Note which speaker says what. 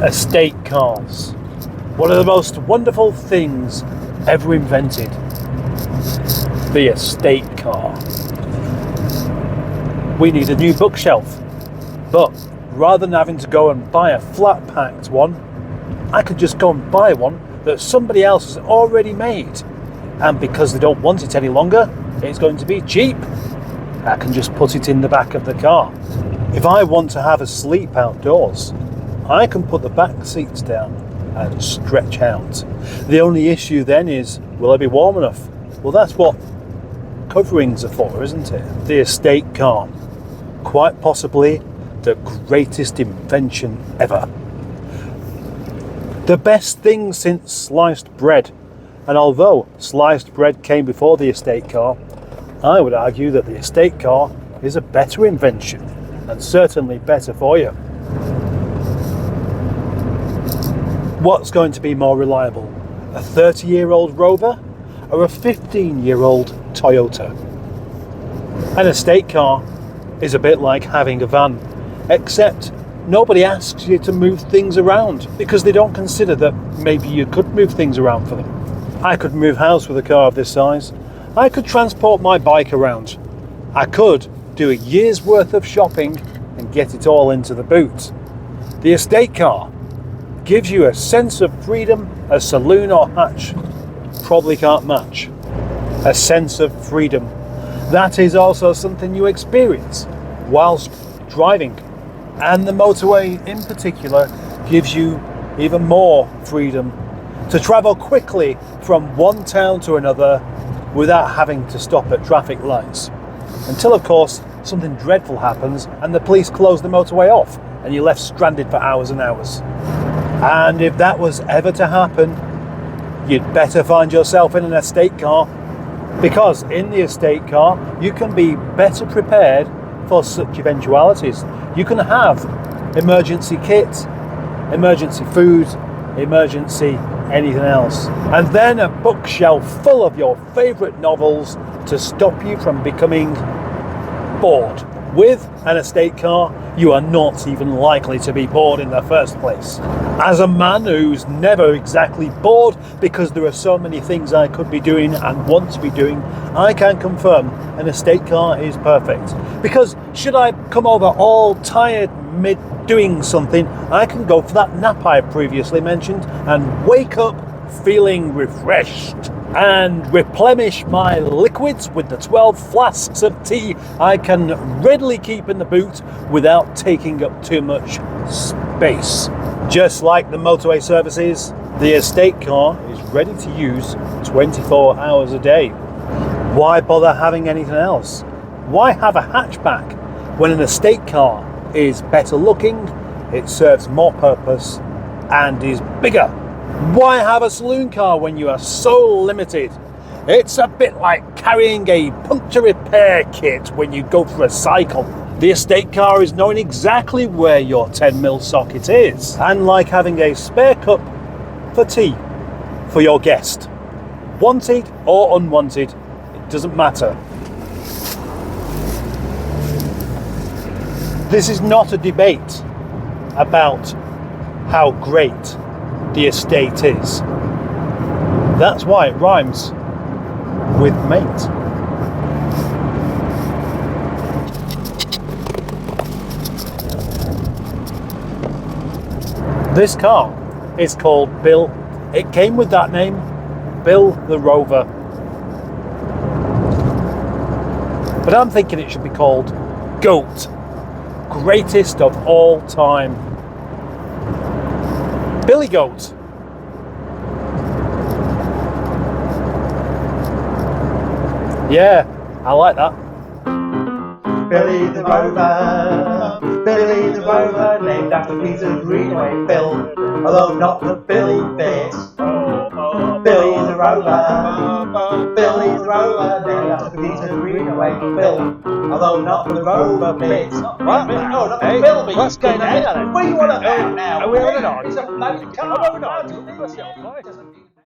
Speaker 1: Estate cars. One of the most wonderful things ever invented. The estate car. We need a new bookshelf, but rather than having to go and buy a flat packed one, I could just go and buy one that somebody else has already made. And because they don't want it any longer, it's going to be cheap. I can just put it in the back of the car. If I want to have a sleep outdoors, I can put the back seats down and stretch out. The only issue then is, will I be warm enough? Well, that's what coverings are for, isn't it? The estate car. Quite possibly the greatest invention ever. The best thing since sliced bread. And although sliced bread came before the estate car, I would argue that the estate car is a better invention, and certainly better for you. What's going to be more reliable? A 30-year-old Rover or a 15-year-old Toyota? An estate car is a bit like having a van, except nobody asks you to move things around because they don't consider that maybe you could move things around for them. I could move house with a car of this size. I could transport my bike around. I could do a year's worth of shopping and get it all into the boot. The estate car gives you a sense of freedom a saloon or hatch probably can't match. A sense of freedom. That is also something you experience whilst driving. And the motorway in particular gives you even more freedom to travel quickly from one town to another without having to stop at traffic lights. Until, of course, something dreadful happens and the police close the motorway off and you're left stranded for hours and hours. And if that was ever to happen, you'd better find yourself in an estate car, because in the estate car you can be better prepared for such eventualities. You can have emergency kits, emergency food, emergency anything else, and then a bookshelf full of your favourite novels to stop you from becoming bored. With an estate car, you are not even likely to be bored in the first place. As a man who's never exactly bored because there are so many things I could be doing and want to be doing, I can confirm an estate car is perfect. Because should I come over all tired mid doing something, I can go for that nap I previously mentioned and wake up feeling refreshed and replenish my liquids with the 12 flasks of tea I can readily keep in the boot without taking up too much space. Just like the motorway services, the estate car is ready to use 24 hours a day. Why bother having anything else? Why have a hatchback when an estate car is better looking, it serves more purpose and is bigger? Why have a saloon car when you are so limited? It's a bit like carrying a puncture repair kit when you go for a cycle. The estate car is knowing exactly where your 10mm socket is, and like having a spare cup for tea for your guest. Wanted or unwanted, it doesn't matter. This is not a debate about how great the estate is. That's why it rhymes with mate. This car is called Bill. It came with that name, Bill the Rover. But I'm thinking it should be called GOAT, greatest of all time. Billy Goat. Yeah, I like that.
Speaker 2: Billy the Rover, Billy the Rover, named after Peter Greenaway Bill, although not the Billy bit. Billy the Rover, Billy the Rover, named after Peter Greenaway Bill, although not the Rover bit.
Speaker 3: Right,
Speaker 2: no, not the Bill bit.
Speaker 3: What's going on here then?
Speaker 2: What do you want to know now?
Speaker 3: Are we having an
Speaker 2: It's a bloody car.
Speaker 3: Oh, no, we're not.